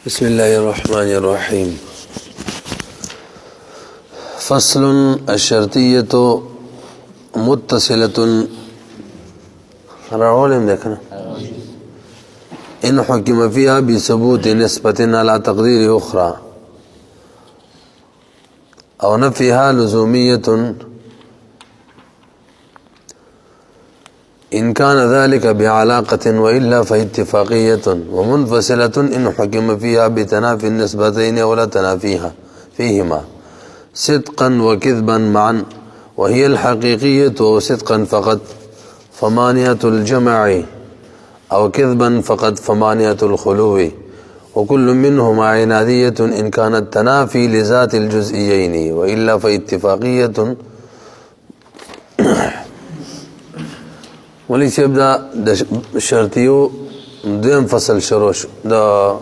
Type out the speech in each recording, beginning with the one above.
بسم الله الرحمن الرحيم. فصل الشرطية متصلة راولم دیکھنا ان حكم فيها بثبوت نسبة على تقدير أخرى أو نفيها لزومية إن كان ذلك بعلاقة وإلا فاتفاقية ومنفصلة إن حكم فيها بتنافي النسبتين ولا تنافيها فيهما صدقا وكذبا معا وهي الحقيقية وصدقا فقط فمانية الجمع أو كذبا فقط فمانية الخلو وكل منهما عنادية إن كانت تنافي لذات الجزئيين وإلا فاتفاقية. ولی صاحب دا شرطیو دویم فصل شروع شو دا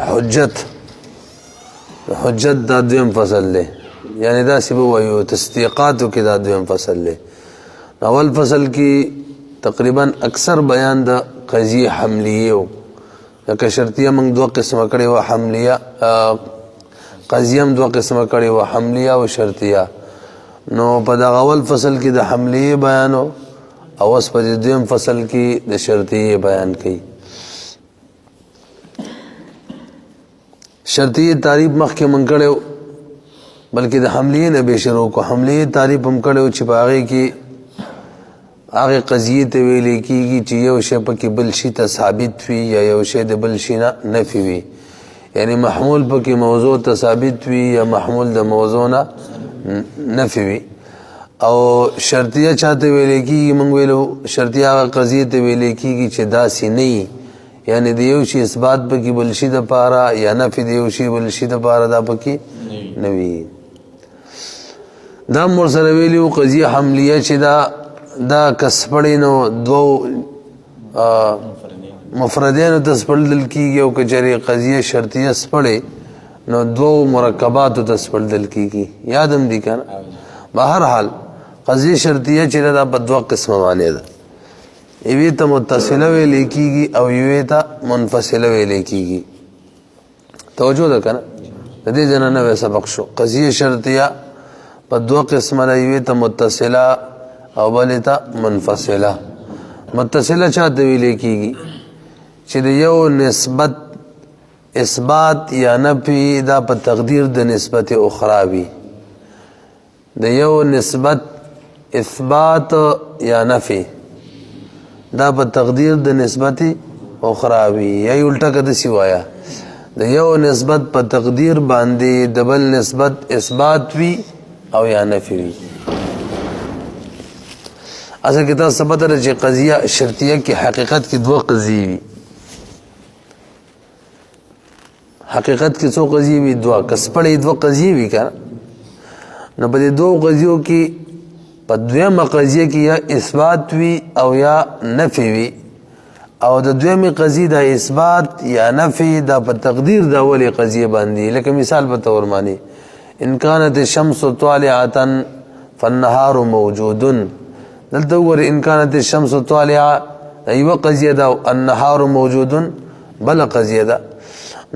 حجت دا دویم فصل لے یعنی دا سبو ویو تصدیقاتو کی دا دویم فصل لے. اول فصل کی تقریباً اکثر بیان دا قضیہ حملیو لکہ شرطیہ منگ دو قسم کڑی و حملیہ قضیہ دو قسم کڑی و حملیہ و شرطیہ نو پا دا اول فصل کی دا حملیہ بیانو او اس پر دویم فصل کی د شرطیه بیان کی. شرطیه تعریف مخکې من کړو بلکې د حملیه نه به شروع کو. حملیه تعریف هم کړو چې باغې کې هغه قضیه ته ویل کېږي چې یو شی پکې بل شي ته ثابت وي یا یو شی د بل شي نه نفي وي، یعنی محمول پکې موضوع ته ثابت وي یا محمول د موضوع نه نفي وي. او شرطیه چاته ویلې کېږي موږ ویلو شرطیه هغه قضیې ته ویلې کېږي چې داسې نه وي، یعنی د یو شي اثبات پکې بل شي دپاره یا نفي د یو شي بل شي دپاره دا پکې نه وي. دا هم ورسره ویلي وو قضیه حملیه چې دا که سپړې نو دوو مفردینو ته سپړدل کېږي او که چېرې قضیه شرطیه سپړې نو دوو مرکباتو ته سپړدل کېږي. یاد هم دي که نه؟ بهرحال قضیه شرطیه چې دا په دوه قسمه باندې ده، یوې ته متصله ویلې کېږي او یوې ته منفصله ویلې کېږي. توجه ده که نه؟ د دې ځنه نوی سبق شو. قضیه شرطیه په دوه قسمه ده، یوې ته متصله او بلې ته منفصله. متصله چاته ویلې کېږي چې د یو نسبت اثبات یا نفي دا په تقدیر د نسبت اخرى وي. د یو نسبت اثبات یا نفی دا په تقدیر د نسبت اخرى وي، یا الټا کده سی وایا د یو نسبت په تقدیر باندې د بل نسبت اثبات وي او یا نفی وي. اصل کې تاسو پته ده چې قضیه شرطیه کې حقیقت کې دوه قضیې وي. حقیقت کې څو قضیې وي؟ دوه. کسپړې دوه قضیې وي که نو په دې دوه قضیو کې په دویمه قضیه کې یا اثبات وي او یا نفي وي، او د دویمې قضیې د اثبات یا نفي دا په تقدیر د اولې قضیه باندې. لکه مثال په طور باندې ان كانت الشمس طالعة فالنهار موجود، دلته وګوره ان كانت الشمس طالعة یوه قضیه ده، النهار موجود بله قضیه ده.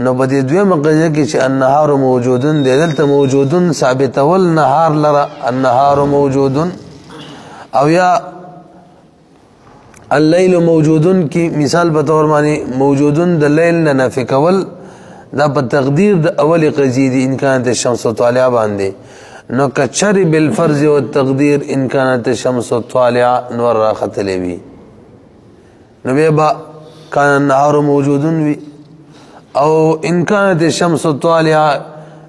نو په دې دویمه قضیه کې چې النهار موجودون دی، دلته موجودون ثابتول نهار لره النهار موجودون، او یا اللیل موجودون کې مثال په طور باندې موجودون د لیل نه نفي کول دا په تقدیر د اولې قضیې دي ان كانت الشمس طالعه باندې. نو کچری بالفرض والتقدیر ان كانت الشمس طالعه نور راختلی وي نو بیا به کان النهار موجودون وي، او ان كانت الشمس طالعه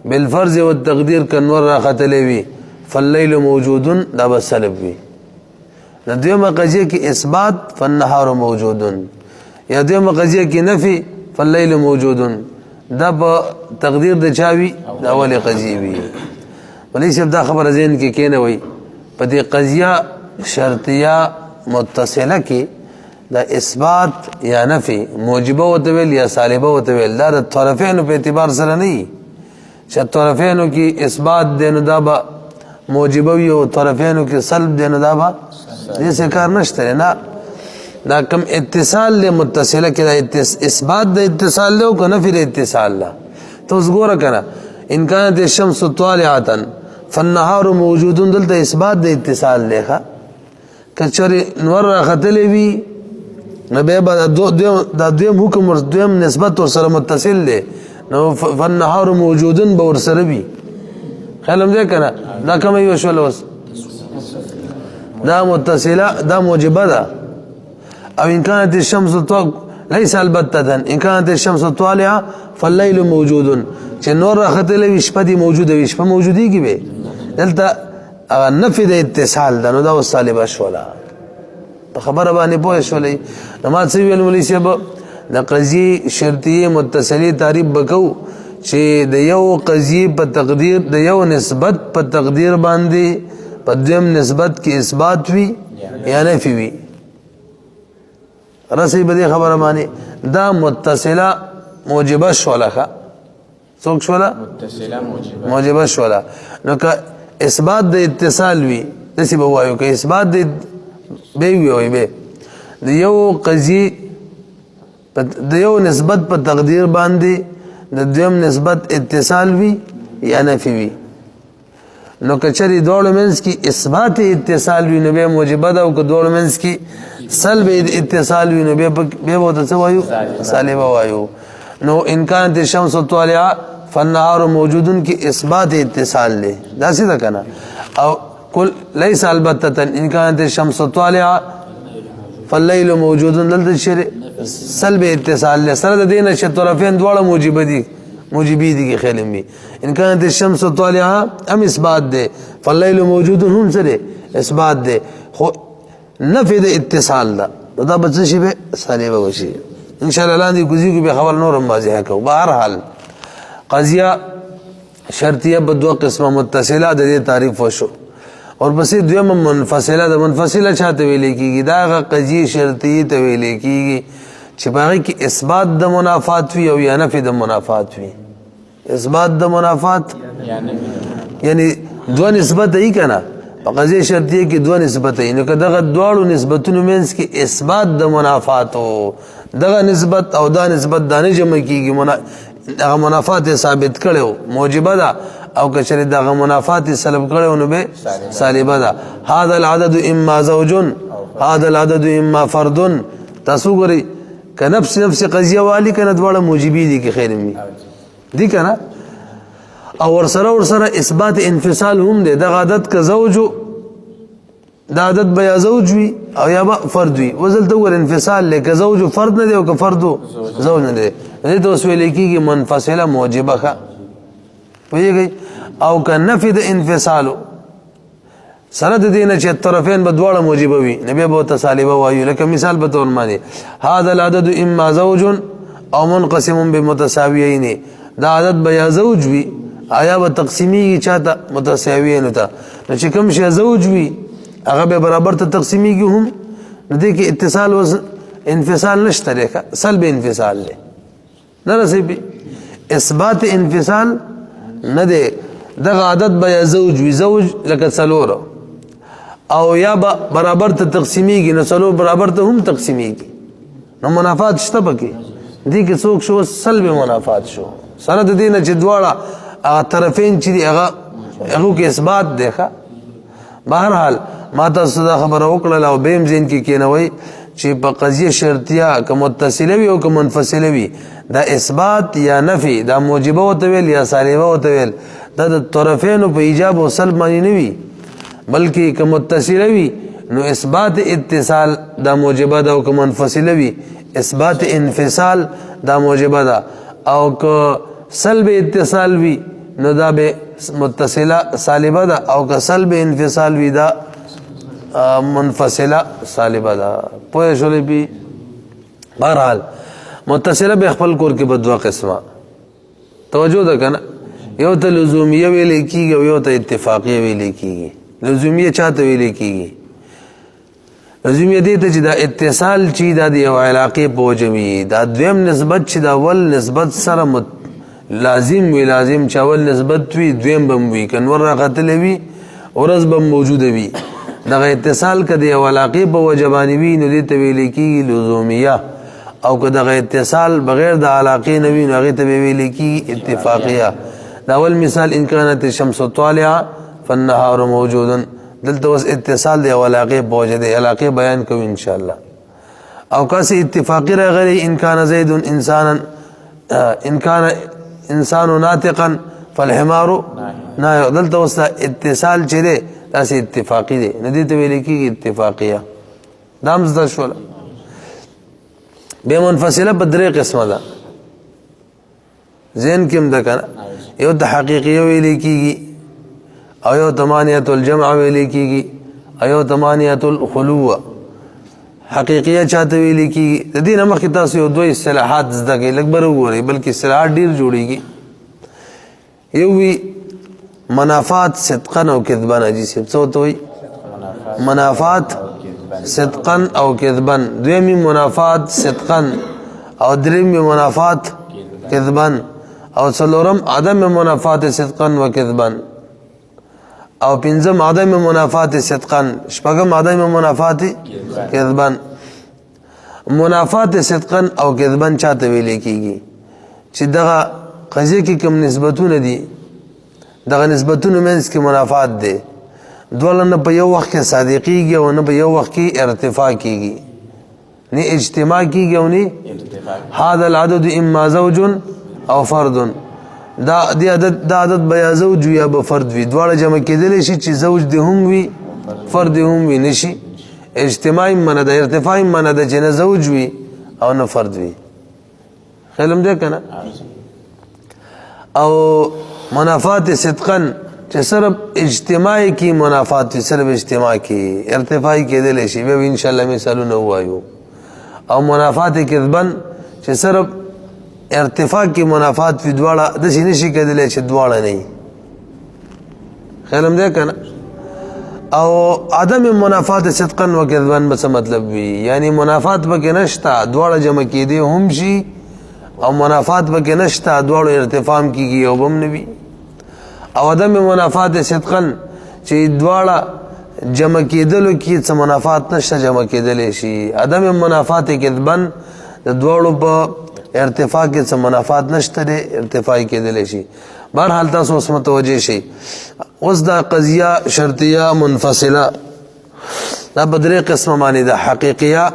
بالفرض والتقدیر کنور راختلی وي فاللیل موجودون دا به سلب وي. د دویمه قضیه کې اثبات فالنهار موجودون، یا دویمه قضیه کې نفي فاللیل موجودون، دا په تقدیر د چا وي؟ د اولې قضیې وي. ولی صاحب دا خبره ذهن کې کېنوئ په دې قضیه شرطیه متصله کې دا اثبات یا نفی موجبه وته ویل یا سالبه وته ویل دا د طرفینو په اعتبار سره نه وي چې طرفینو کې اثبات دی نو دا به موجبه وي او طرفینو کې سلب دی نو دا به دې څه کار نشته. نه دا کم اتصال له متصله کې دا اثبات د اتصال له او کنه فی اتصال له تو وګوره کنه ان كانت الشمس طالعه فالنهار موجود دلته اثبات د اتصال له کچری نور راختلې وی نو به دا دویم حکم ور دویم نسبت ور سره متصل دی نو فالنهار موجودن به ور سره وی خیالم دې کنه دا کوم یو شول وس دا متصله دا موجبه ده او ان كانت الشمس ليس البتة ان كانت الشمس طالعه فالليل موجود چې نور راختلې وي شپه دی موجوده وي شپه موجودي کې به دلته نفي د اتصال ده نو دا وسالبه شولا خبره باندې پوه شولې نو ما څه ویل مولوی صاحب د قضیه شرطیه متصله تعریف بکو چې د یو قضیه په تقدیر د یو نسبت په تقدیر باندې په دیم نسبت کې اثبات وي یا نفي وي رسې به خبره باندې دا متصله موجبه شولا څوک شولا موجبه شولا نو که اثبات د اتصال وي دسی به وایو که اثبات د به وي به د یو قضیه د یو نسبت په تقدیر باندې د دویم نسبت اتصال وي یا نفي وي نو کچری دوړ منس کی اثبات اتصال وی نو به موجبه ده او که دوړ منس کی سلب اتصال وی نو به وته څه وایو سالب وایو نو ان كانت الشمس طالعه فالنهار موجود کی اثبات اتصال له دا څه ده کنه او کل ليس البتة ان كانت الشمس طالعه فالليل موجود دلته شر سلب اتصال له سره د دینه چې طرفین دواړه موجبه دي موجبی دي کې خیال می ان كانت الشمس طالعه ام اثبات ده فالليل موجود هم سره اثبات ده خو نفي د اتصال ده دا بچ شي به سالبه وشي ان شاء الله لاندې کوزي به خبر نورم واضحه کو بهر حال قضیه شرطیه په دوه قسمه متصله د تعریف وشو اور بس دویمه منفصله د منفصله چاته ویل کیږي دا قضیه شرطیه ته ویل کیږي چې باغی کې اثبات د منافات وی او یا نفي د منافات وی اثبات د منافات یعنی دوه نسبت ای کنه په قضیه شرطیه کې دوه نسبت ای نو کداغه دواړو نسبتونو مینس کې اثبات د منافات او دغه نسبت او دا نسبت دانه جمع کیږي دغه منافات ثابت کړو موجبه ده او کچره دغه منافات سلب کړو نو به سالبه ده هذا العدد اما زوج هذا العدد اما فرد تاسو ګورئ که نفس قضیه والی کنه دواړه موجبی دي کې خیر می دي کنه او ورسره اثبات انفصال هم دي د عادت ک زوج د عادت بیا زوج وی او یا فرد وی وزل تو ور انفصال لکه زوج فرد نه دی او که فرد زوج نه دی دې ته وسوي لیکيږي منفصله موجبه ښه ویږي او که نفي د انفصال سره د دینه چې طرفین به دواړه موجبه وي نبی به تسالبه وایو لکه مثال به تور مانی هذا العدد اما زوج او منقسم بمتساویین دا عدد به زوج وي آیا به تقسیمی چاته متساویین ته چې کوم شی زوج وي هغه به برابر ته تقسیمیږي هم نو دې کې اتصال او انفصال نشته لکه سلب انفصال له نه رسېږي اثبات انفصال نه دی دغه عدد به زوج وي زوج لکه څلور او یا برابر ته تقسیمیږي نو څلور برابر ته هم تقسیمیږي نو منافات شته پکې دي کې څوک شو سلب منافات شو سره د دینه چې دواړه طرفین چې هغه کې اثبات دی ښه بهر حال ما تاسو دا خبره وکړه او بهم ذهن کې کینوي چې په قضیه شرطیه که متصله وي او که منفصله وي دا اثبات یا نفي دا موجبه وته ویل یا سالبه وته ویل دا د طرفینو په ایجاب او سلب معنی نه وي بلکې که متصله وي نو اثبات اتصال دا موجبه ده او که منفصله وي اثبات انفصال دا موجبه ده او که سلب اتصال وي نو دا به متصله سالبه ده او که سلب انفصال وي دا منفصله سالبه ده پوه شولې بي بهرحال متصله به خپل کور کې په دوه قسمه توجه ده کنه یو ته لزومیه ویل کیږي او یو ته اتفاقیه ویل کیږي لزومیه چاته ویل کیږي لزومیه دې ته چې دا اتصال چی دا دی او علاقه پوجمي دا دویم نسبت چې دا ول نسبت سره لازم وی لازم چاول نسبت وی دویم بم وی کنور راغتل وی ورځ بم موجود وی دغه اتصال کدی او علاقه په وجبانی وی نو دې ته ویل کی لزومیه او که دغه اتصال بغیر د علاقه نوی نو هغه ته ویل کی اتفاقیه. دا اول مثال ان كانت الشمس طالعه فالنهار موجود، دلته اوس اتصال دی او علاقه په وجه دی، علاقه بیان کوي ان شاء الله. او کاسي اتفاقی راغلی ان كان زید انسانا ان كان انسان ناطقا فالحمار ناطق، دلته اوس اتصال چې دی داسې اتفاقی دی نه دي ته ویل کېږي اتفاقیه. دا هم زده شوله. بیا منفصله په درې قسمه ده، ذهن کې هم ده که نه. یو ته حقیقیه ویل کېږي او یو تمانیت الجمع ویل کېږي او یو تمانیت الخلوه. حقیقیه چاته ویل کېږي؟ د دې نه مخکې تاسو یو دوه اصطلاحات زده کړئ، لږ بر وګورئ، بلکې اصطلاحات ډېر جوړېږي. یو وي منافات صدقا او کذبا. حاجي صاحب څه ورته وایي؟ منافات صدقا او کذبا. دویمې منافات صدقا او درېمې منافات کذبا او څلورم عدم منافات صدقا و کذبا او پنځم عدم منافات صدقا، شپږم عدم منافات کذبا. منافات صدقا او کذبا چاته ویل کېږي؟ چې دغه قضیه کې کوم نسبتونه دي، دغه نسبتونو منځ کې منافات دی، دواړه نه په یو وخت کې صادقیږي او نه په یو وخت کې ارتفاع کېږي، نه اجتماع کېږي او نه هذا العدد اما زوج او فرد. دا عدد بیا زوج یا به فرد وي، دواړه جمع کېدلی شي چې زوج دې هم وي فرد هم وي، نشي اجتماعي معنی ده، ارتفاعي معنی ده چې نه زوج وي او نه فرد وي. خیال هم دی که نه؟ او منافات صدقا چې صرف اجتماعي کی منافات وي، صرف اجتماع کی ارتفاعي کېدلی شي، بیا به انشاءالله مثالونه ووایو. او منافات کذبا چې صرف ارتفاع کی منافات وي، دواړه داسې نشي کېدلی چې دواړه نه وي. خیال هم دی که نه؟ او عدم منافات صدقا و کذبا به څه مطلب وي؟ یعنی منافات پکې نشته، دواړه جمع کېدی هم شي او منافات پکې نشته، دواړو ارتفاع هم کېږي او به هم نه وي. او عدم منافات صدقا چې دواړه جمع کېدلو کې څه منافات نشته، جمع کېدلی شي. عدم منافات کذبا د دواړو په ارتفاع کې څه منافات نشته دی، ارتفاعي کېدلی شي. بهرحال تاسو اوس متوجه شئ. اوس دا قضیه شرطیه منفصله دا په درې قسمه باندې ده، حقیقیه،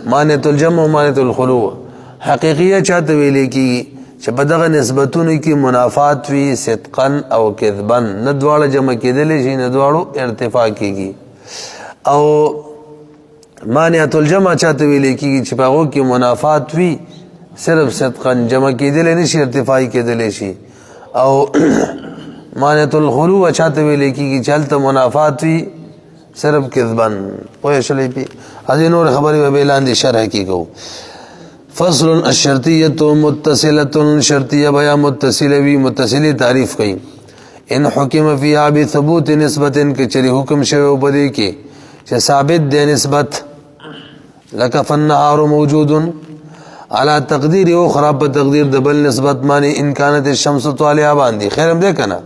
مانعة الجمع و مانعة الخلوه. حقیقیه چاته ویل کېږي؟ چې په دغه نسبتونو کې منافات وي صدقا او کذبا، نه دواړه جمع کېدلی شي نه دواړو ارتفاع کېږي. او مانعة الجمع چاته ویل کېږي؟ چې په هغو کې منافات وي صرف صدقا، جمع کېدلی نشي ارتفاعي کېدلی شي. او مانعة الخلوه چاته ویل کېږي؟ چې هلته منافات وي صرف کذبا. پوه شولئ پې؟ هغې نور خبرې به لاندې شرح کې کوو. فصل الشرطیت متصلة، شرطیه بیا متصله وی، متصلی تعریف کئی. ان حکم فیها بثبوت نسبت، که چری حکم شوی بدی کې چې ثابت دی نسبت، لکه فالنهار موجود على تقدیر اخرى، په تقدیر د بل نسبت معنی ان كانت الشمس طالعه باندې. خیر هم دی کنه؟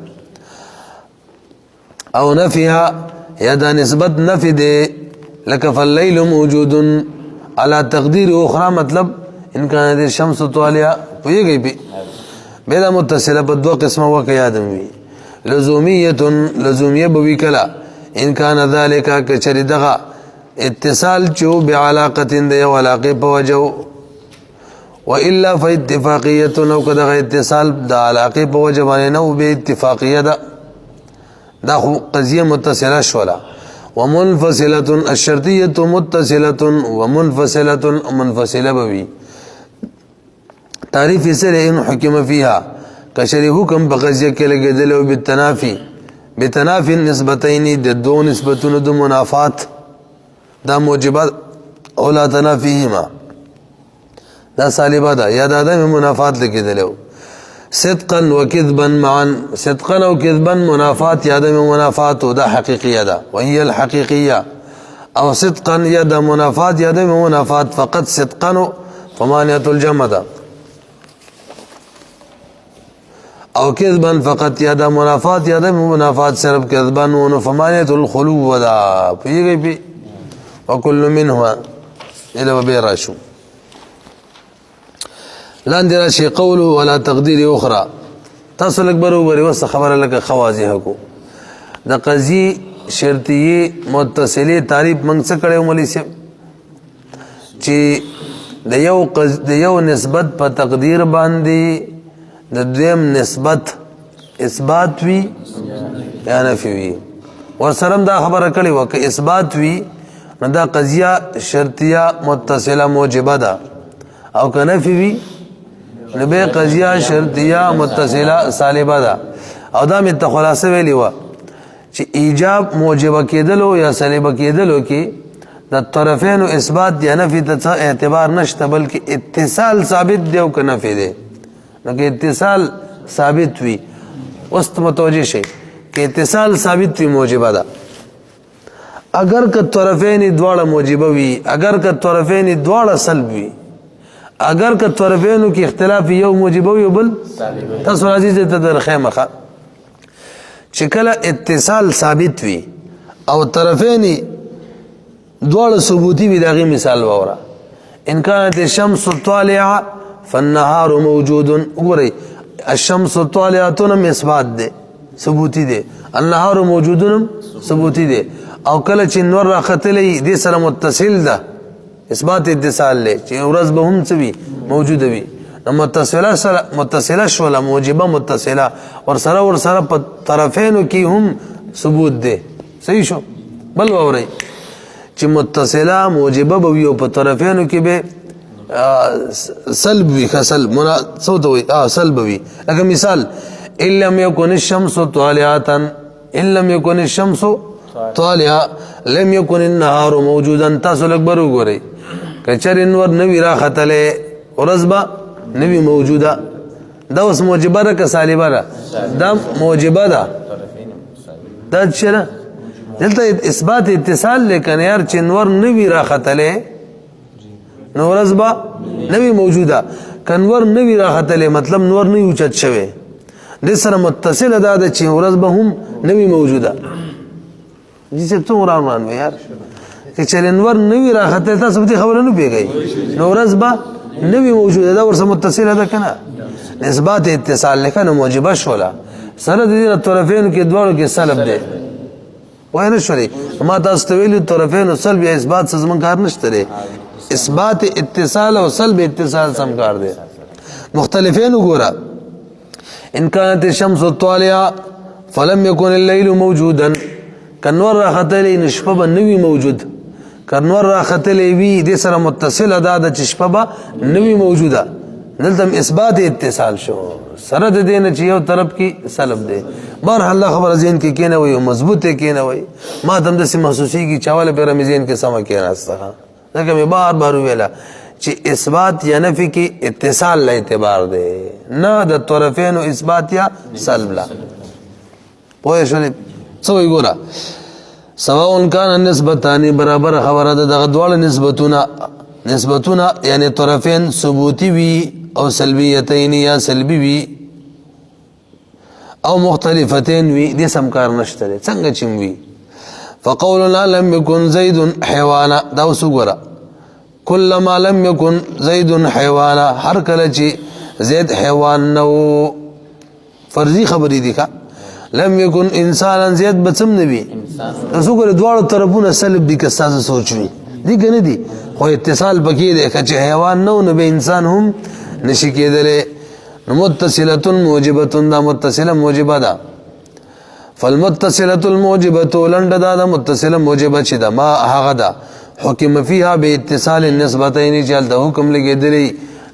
او نفیها یا دا نسبت نفی دی، لکه فاللیل موجود على تقدیر اخرى، مطلب ان كانت الشمس طالعه. پوهیږئ پې؟ بیا دا متصله په دوه قسمه وکه یادم وي. لزومیه، لزومیه به وي کله ان کان ذلک، که چرې دغه اتصال چې و بعلاقة د یو علاقې په وجه و الا فاتفاقیه، او که دغه اتصال د علاقې په وجه باندې نه و بیا اتفاقیه ده، دا خو قضیه متصله شوله. ومنفصله، الشرطیه متصله ومنفصله، منفصله به وي. تعریف یې سره ان حکم فیها، که چرې حکم په قضیه کې لګېدلی و بالتنافي، بتنافي النسبتین، د دو نسبتونو د منافات، دا موجبات او لا تنافیهما، دا سالبه ده، یا د عدم منافات لګېدلی و. صدقا و کذبا معا، صدقا او کذبا منافات یا عدم منافات، دا حقیقیه ده، وهي الحقیقیه. او صدقا یا د منافات یا عدم منافات، فقط صدقا فمانعة الجمع ده. او کذبا فقط یادا منافات یادا منافات صرف کذبا ونو فمانیت الخلو ودا پیگئی پی وکل منهما الى وبیراشو لاندې راشي قول ولا تقدیر اخرى تاسو لک برابر وس خبره لک خوازی کو د قضیه شرطیه متصله تعریف منګ څه کړو مولوی صاحب چې د یو نسبت په تقدیر باندې د دیم نسبت اثبات وی یا نفی وی ورسره دا خبره کړې و چې اثبات وی نو دا قضیه شرطیه متصله موجبه ده او که نفی وی نو به قضیه شرطیه متصله سالبه ده او دا مې ته خلاصه ویلی و چې ایجاب موجبه کېدلو یا سالبه کېدلو کې د طرفین اثبات یا نفی ته اعتبار نشته بلکې اتصال ثابت دی او که نفی دی نو که اتصال ثابت وي اوس متوجه شئ که اتصال ثابت وي موجبه ده اگر که طرفین دواړه موجبه وي اگر که طرفین دواړه سلب وي اگر که طرفینو کې اختلاف یو موجبه وي بل تاسو راځي ته درخه مخه چې کله اتصال ثابت وي او طرفین دواړه ثبوتی وي دغه مثال وره ان كانت الشمس طالعه فالنهار موجود وګورئ الشمس طالعه اثبات ده ثبوتی ده النهار موجود ثبوتی ده او کله چې نور راختلې دې سره متصل ده اثبات اتصال له چې ورځ به هم څه موجوده وي نو متصله شوله موجبه متصله ورسره په طرفینو کې هم ثبوت ده صحیح شو بل ووري چې متصله موجبه به یو په طرفینو کې به سلب وي خسل منا صوت وي سلب وي لکه مثال ان لم يكن الشمس طالعه ان لم يكن الشمس طالعه لم يكن النهار موجودا تاسو اکبر وګورئ کچر انور نوی راختله ورځبا نوی موجوده دا اوس موجبه ده که سالبه ده دا موجبه ده دا چیرې دلته اثبات اتصال لیکن یار چې انور نوی راختله نو ورځبا نوی موجوده کنور نوی راختله مطلب نور نه اوچت شوی د سره متصل ده چې ورځبا هم نوی موجوده جسے تو روان یار کہ چلنور نوی راخته تاسو به خبره نه پیږي نو ورځبا نوی موجوده ده ورسره متصله ده کنه نسبت اتصال لیکنه موجبه شولا سره د دې طرفین کې دوړو کې سلب ده وای نه شوري ما تاسو ته ویلو طرفین او سلب اثبات څه زمون کار نشته ده اثبات اتصال او سلب اتصال سم کار ده مختلفین وګوره ان كانت الشمس طالعه فلم يكن الليل موجودا کنور راختلی نشپه به نوی موجود کنور راختلی وی دې سره متصل ده چې شپه به نوی موجوده دلته اثبات اتصال شو سره د دې نه چې یو طرف کې سلب ده بهر الله خبر ذهن کې کینه وي مضبوطه کینه وي ما دم د محسوسي کی چاواله په رمضان کې سم کې راستخه دغه می بار ویلا چې اثبات یا نفي کې اتصال له اعتبار ده نه د طرفین اثبات یا سلب لا پوه شئ سوی ګورا سواء کان نسبتانی برابر خبره ده دغه دواړه نسبتونه یعنی طرفین ثبوتی وی او سلبیتین یا سلبی وی او مختلفتین وی دې سم کار نشته څنګه چم وی فقولنا لم يكن زيد حيوانا دا وسګورا كلما لم يكن زيد حيوانا هر کله چې زید حیوان نو فرضی خبرې دي کا لم يكن انسانا زید بچم نبی تاسو ګره دواړو طرفونه سلب دي که تاسو سوچوي دي کنه دي خو اتصال پکې ده چې حیوان نو به انسان هم نشي کېدل متصله موجبه دا متصله موجبه ده فالمتصله الموجبه لند دا متصله موجبه چې ده ما هغه ده حکم فيها باتصال النسبتين چل ده حکم لګیدلی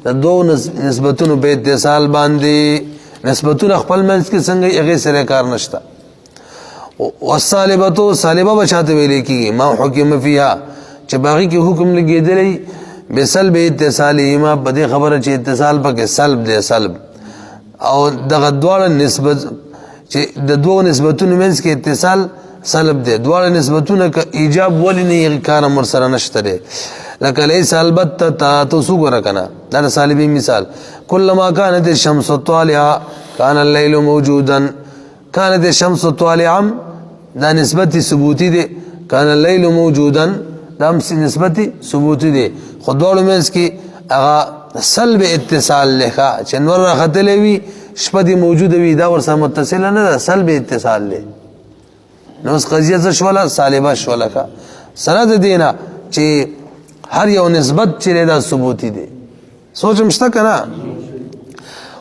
د دوه نسبتونو په اتصال باندې نسبتونه خپل منځ کې څنګه هغه سره کار نشته والصالبه صالبه بچاته ویل کیږي ما حکم فيها چې باقي کې حکم لګیدلی بسلب اتصالی ما بده خبره چې اتصال پکې سلب دی سلب او دغه دواړه نسبت چې د دوه نسبتونو منځ کې اتصال سلب دی دواړه نسبتونه ک ایجاب ولې نه کار مر سره نشته دی لکه لیس البته تاسو ګره کنه دا سالبی مثال کلمہ كانت الشمس طالعه کان اللیل موجودا کانت الشمس طالعا دا نسبت ثبوتی دے کان اللیل موجودا دا نسبت ثبوتی دے خود دوڑو میں اس کی اغا سلب اتصال لکھا چنور رخت لیوی شپتی موجود وی دا ورسا متصل نه دا سلب اتصال لے نو اس قضیه شولا سالبه شولا کا سند دینا چې هر یو نسبت چې دا ثبوتی دی سوچ مشته کنا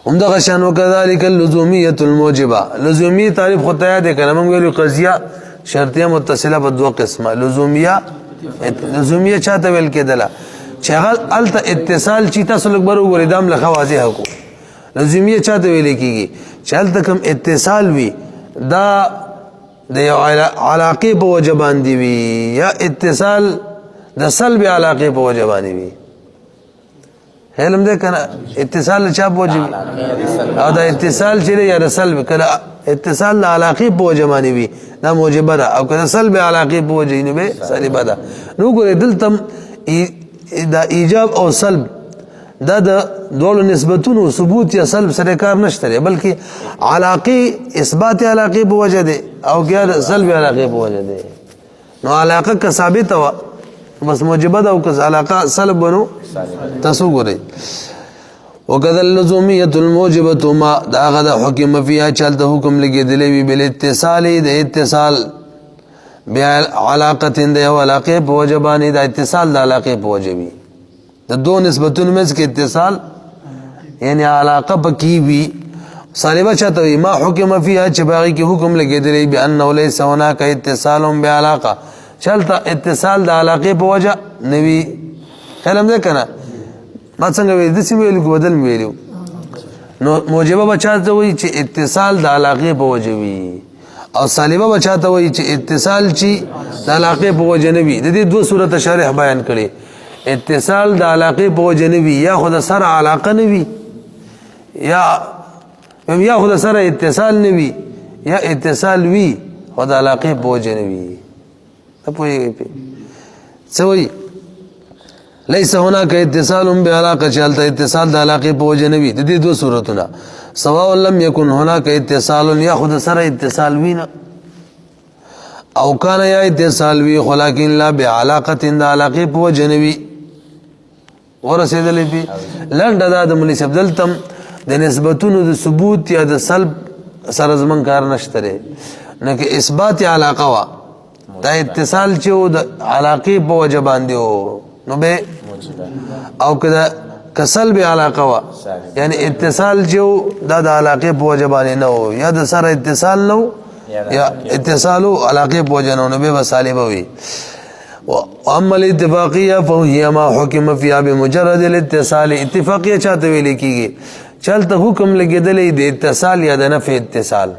هم دا غشان وکذالک اللزومیه الموجبه لزومی تعریف خو ته یاد کړه موږ ویلو قضیه شرطیه متصله په دوه قسمه لزومیه چاته ویل کېدله چې هغه الته اتصال چې تاسو لږ برو ګورې دام لخوا واضح کو لزومیه چاته ویل کېږي چې الته کوم اتصال وي دا د یو علاقې په وجه باندې وي یا اتصال د سلب علاقې په وجه باندې وي علم دې کنه اتصال چا په وجه او دا اتصال چې یا د سلب کله اتصال د علاقې په وجه باندې وي دا موجبه ده او کله سلب علاقې په وجه نه وي سالبه ده نو ګورې دلته دا ایجاب او سلب دا د دوه نسبتونو ثبوت یا سلب سره کار نشته بلکې علاقه اثبات علاقه په وجه ده او کیا سلب علاقه په وجه ده نو علاقه کا ثابت وا بس موجبه ده او که علاقه سلب بنو تاسو ګورئ وکذا اللزومیه الموجبه ما دا غدا حکم فيها چلته حکم لګیدلې وی بل اتصال د اتصال بیا علاقه د علاقه په وجه باندې د اتصال د علاقه په وجه وی د دو نسبتونو میں کے اتصال یعنی علاقه پکی وی صالبہ چاہتا ہوئی ما حکم فیها چباغی کی حکم لگے دلی بانه لیس هناك اتصال بعلاقه چلتا اتصال د علاقه په وجه نوی خیالم ده کنه ما څنګه وی دسی ویلو بدل ویلو نو موجبه بچاته ہوئی چې اتصال د علاقه په وجه وی او صالبہ بچاته ہوئی چې اتصال چی د علاقه په وجه نوی د دې دوه صورت شارح بیان کړي اتصال د علاقه په وجه نوی یا خود سره علاقه نوی یا خود سره اتصال نوی یا اتصال وی خود علاقه په وجه نوی ته پوهیږئ سوئی لیس هناك اتصال بعلاقه چلته اتصال د علاقه په وجه نوی د دې دوه صورتونه سواء لم يكن هناك اتصال یا خود سره اتصال وینا او کان یا اتصال وی ولکن لا بعلاقه د علاقه په وجه نوی ورسېدلې پی لنډه دا د مولوی صاحب دلتم د نسبتونو د ثبوت یا د سلب سره زمون کار نشته نه کې اثبات علاقه وا دا اتصال چې د علاقه په وجه باندې نو به او کدا کسلب علاقه وا یعنی اتصال چې د علاقه په وجه باندې نه یا د سره اتصال نو یا اتصال علاقه په وجه نه به وسالبه وي واما الاتفاقیه فهي ما حكم فيها بمجرد الاتصال اتفاقیه چاته ویل کیږي چلته حکم لګیدلې د اتصال یا د نفي اتصال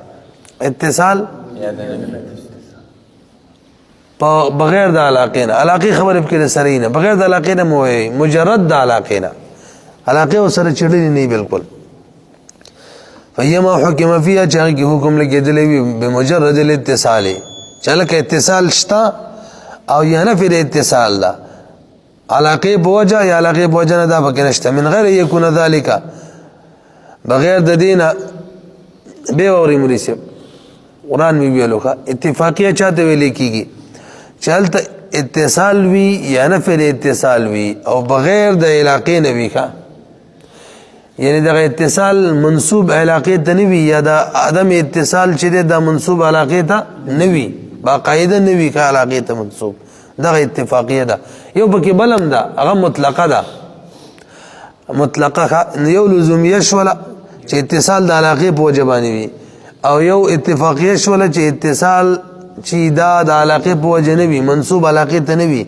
یا د نفي بغیر د علاقه نه علاقه خبره کې سره نه بغیر د علاقه نه مجرد د علاقه نه علاقه سره چړلې نه بالکل فهي ما حكم فيها چاغه حکم لګیدلې بمجرد الاتصال چلکه اتصال شتا او یا نفی د اتصال دا علاقه بوجه یا علاقه بوجه نه دا پکې نشته من غیر یکون ذالک بغیر د دینه به اوري مریسه قران می ویلو کا اتفاقیه چاته ویل کیږي چلته اتصال وی یا نفی د اتصال وی او بغیر د علاقه نه وی کا یعنی د اتصال منسوب علاقه ته نه وی یا د عدم اتصال چې د منسوب علاقه ته نه وی باقاعده نوی کا علاقه ته منسوب دغه اتفاقیه ده یو پکې بلم ده هغه مطلقه ده مطلقه یو لزومیه شوله چې اتصال د علاقه په وجه باندې وي او یو اتفاقیه شوله چې اتصال چې دا د علاقه په وجه نه وي منسوب علاقه ته نه وي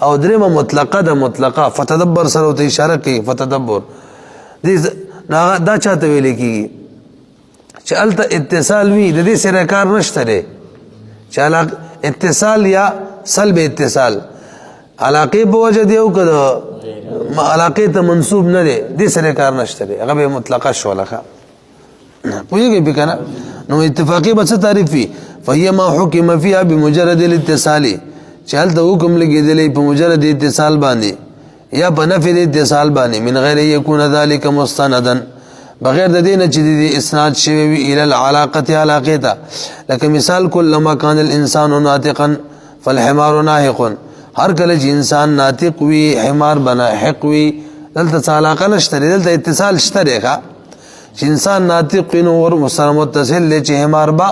او درېمه مطلقه ده مطلقه فتدبر سره ته اشاره کوي فتدبر دا چاته ویل کیږي چې الته اتصال وي د دې سره کار نشته دی چاله اتصال یا سلب اتصال علاقه په وجه دی او کده علاقه ته منسوب نه دی د سره کار نشته دی هغه به مطلقه شوله پوهیږئ به کنه نو اتفاقی به څه تعریفي فهي ما حكم فيها بمجرد الاتصال چل ته حکم لګیدلې په مجرد اتصال باندې یا په نفي الاتصال باندې من غیر یکون ذلك مستندا بغیر د دې نه چې د اسناد شوی وي الی العلاقه علاقه ته. لکه مثال کلما کان الانسان ناطقا فالحمار ناهق، هر کله چې انسان ناطق وي حمار بناحق وي. دلته علاقه نشته، دلته اتصال شته ښه چې انسان ناطق نو ور مسره متصل چې حمار با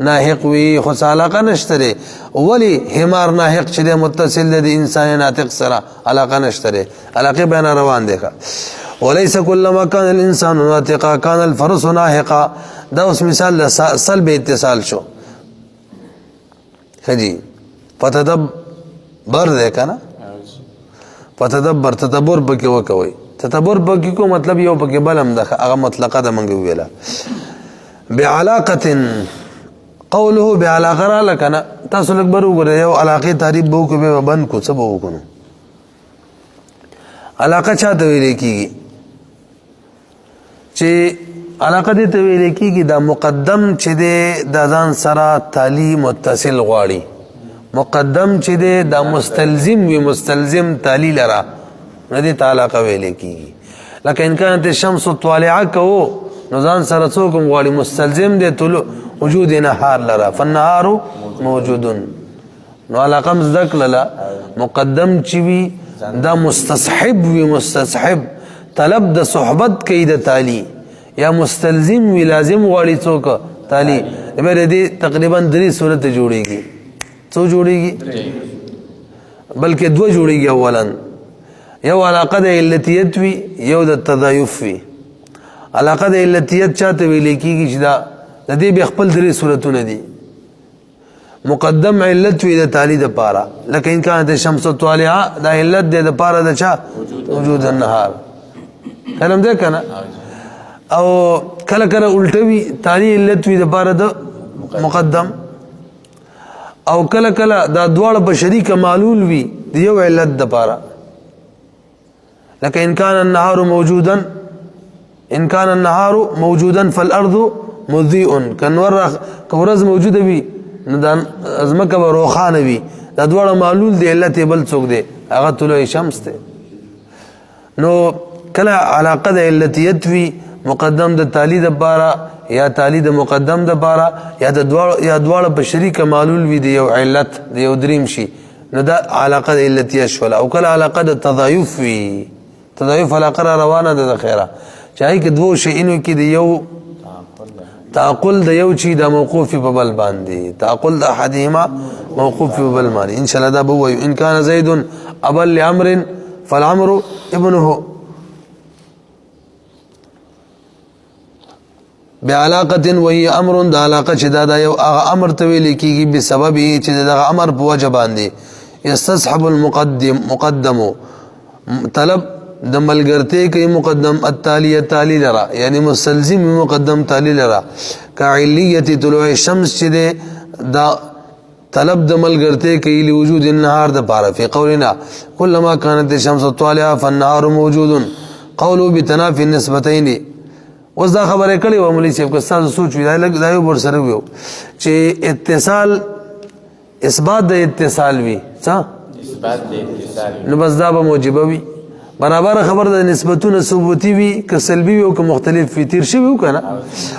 ناحق وي، خو علاقه نشته. ولی حمار ناحق چې متصل د انسان ناطق سره علاقه نشته، علاقه بین روان دی. وليس كلما كان الانسان ناطقا كان الفرس ناحقا. دا اوس مثال سلب اتصال شو. خجی فتدبر ده کنه، فتدبر تدبر پکې وکوي. تدبر پکې کو مطلب یو پکې بلم ده، هغه مطلقه ده منګ ویلا. بعلاقه قوله بعلاقه را لکنه تاسو لږ بر وګورئ، یو علاقه تعریف بو کو به بند کو څه بو کو. علاقه چاته ویل کیږي چې علاقه دې ته ویل کیږي دا مقدم چې د ځان سره تالی متصل غواړي. مقدم چې د مستلزم وي، مستلزم تالی لرا ندی تعالی کا ویل کیږي. لکه ان كانت الشمس طالعه کو نو ځان سره څوک غواړي مستلزم دې طلوع وجود نهار لرا، فالنهار موجود. نو علاقه مزدک للا مقدم چې وي دا مستصحب وي، مستصحب طلب د صحبت کوي د تالی، یا مستلزم وی لازم غواړي څوک تالی. به دې تقریبا 3 صورت جوړيږي. څو جوړيږي؟ بلکې 2 جوړيږي. اولا یو علاقه د علتیت وی، یو د تضایف وی. علاقه د علتیت چاته ویل کیږي چې دا د دې به خپل 3 صورتونه دي. مقدم علت وی د تالی د پاره، لکه ان كانت الشمس طالعه دا علت د پاره د چا وجود النهار. کلم ده کنه. او کله کله الټوي تالی علت وی د پاره د مقدم، او کله کله دا دواړه په شریک معلول وی د یو علت د پاره. لکه ان كان النهار موجودا، ان كان النهار موجودا فالارض مضيء. کنور کورز موجوده وی نو دا ازمکه به روخانه وي. دا دواړه معلول دی، علت بل څوک دی، هغه طلوع شمس دی. نو کله علاقه د علتیت وی مقدم د تالی د بارا، یا تالی د مقدم د بارا، یا دواړه په شریک معلول وی دی یو علت د یو دریم شي، نو دا علاقه د علتیت شول. او کله علاقه د تضایف وی، تضایف علاقه روانه ده خیره، چاہی که 2 شیانو کې د یو تعقل د یو چی د موقوف په بل باندې، تعقل د احدهما موقوف په بل باندې. ان شاء الله دا به وایو ان کان زید ابا لعمر فالعمر ابنه. بعلاقه وهي امر، د علاقه چې دا یو امر ته ویل کیږي به سبب چې دا امر په وجه باندې يستصحب مقدم طلب د ملګرته کوي مقدم التالیه تالی لرا، یعنی مستلزم مقدم تالی لرا. کعلیه طلوع الشمس چې دا طلب د ملګرته کوي لوجود النهار د پاره. فی قولنا كلما كانت الشمس طالعه فالنهار موجود. قولوا بتنافي النسبتين. اوس دا خبره کړي و مولوی صاحب، که تاسو سوچ وی دا یو بر سره ویو چې اتصال اثبات د اتصال وی څه اثبات د اتصال، نو بس دا به موجبه وی. برابر خبر د نسبتونه ثبوتی وی که سلبی وی او که مختلف وی تیر شوی کنه.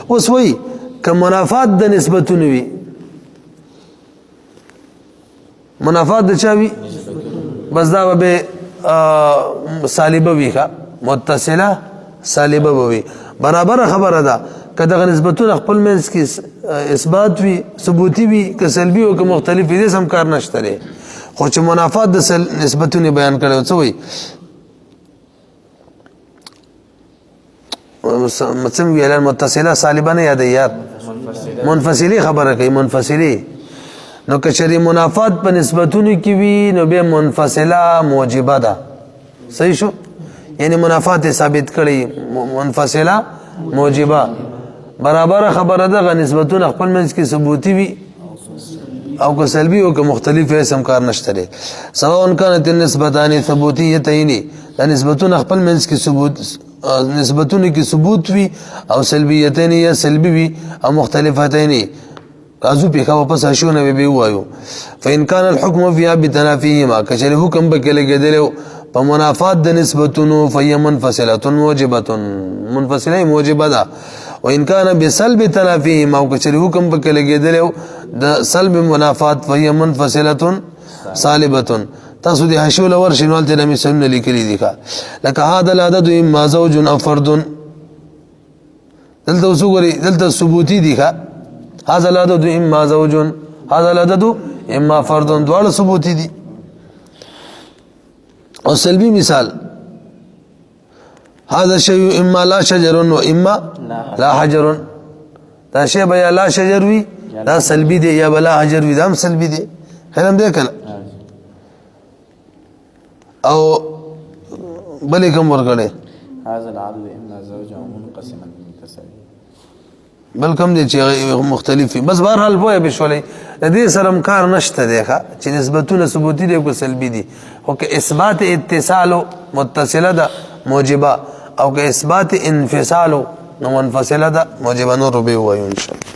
اوس وی که منافات د نسبتونه وی، منافات د چا وی بس دا به سالبه وی ښه، متصله سالبه وی. برابر خبره ده که دغه نسبتونه خپل منځ کې اثبات وی ثبوتی وی که سلبی او که مختلف وی، دې سم کار نشته لري. خو چې منافات د نسبتونه بیان کړي څه وی مڅم ویل متصله سالبه نه یادیات منفصلی خبره کوي منفصلی. نو کچری منافات په نسبتونو کې وی نو به منفصله موجبه ده. صحیح شو؟ یعنی منافات ثابت کړي منفصله موجبه. برابر خبره ده نسبتونه خپل منځ کې ثبوتی وی او که سلبی او که مختلف اسم کار نشته. سواء كانت النسبتان ثبوتيتين، دا نسبتونه خپل منځ کې ثبوت نسبتونه کې ثبوت وی او سلبیتین یا سلبی وی او مختلفتین. راځو په خوا پس شونه به وایو. فإن كان الحكم فيها بتنافيهما، کچره حکم به کې لګیدل په منافات د نسبتونو فهي منفصله موجبه منفصله موجبه ده وان كان بسلب تنافيه ما کچری حکم په لګیدل د سلب منافات فهي منفصله سالبه تاسو دې حشول ورشنوال ته نمی سن لیکلي دي لکه هذا العدد اما زوج او فرد دلته وسوري دلته ثبوتي دي هذا العدد اما زوج هذا العدد اما فرد دواړه ثبوتي دي او سلبي مثال هذا شيء اما لا شجر واما لا حجر دا شی بیا لا شجر وی دا سلبي دي یا بلا حجر وی دا هم سلبي دي خلم دې کله او بلې کوم ورګړې هذا العدد اما زوج او منقسما متساوي بل کوم دي چې مختلفي بس بهر حال پوهه بشولې د دې سره امکان نشته دی چې نسبتونه ثبوتي دي او سلبي دي او که اثبات اتصال متصله ده موجبه او که اثبات انفصال منفصله ده موجبه نور به وایو ان شاء الله.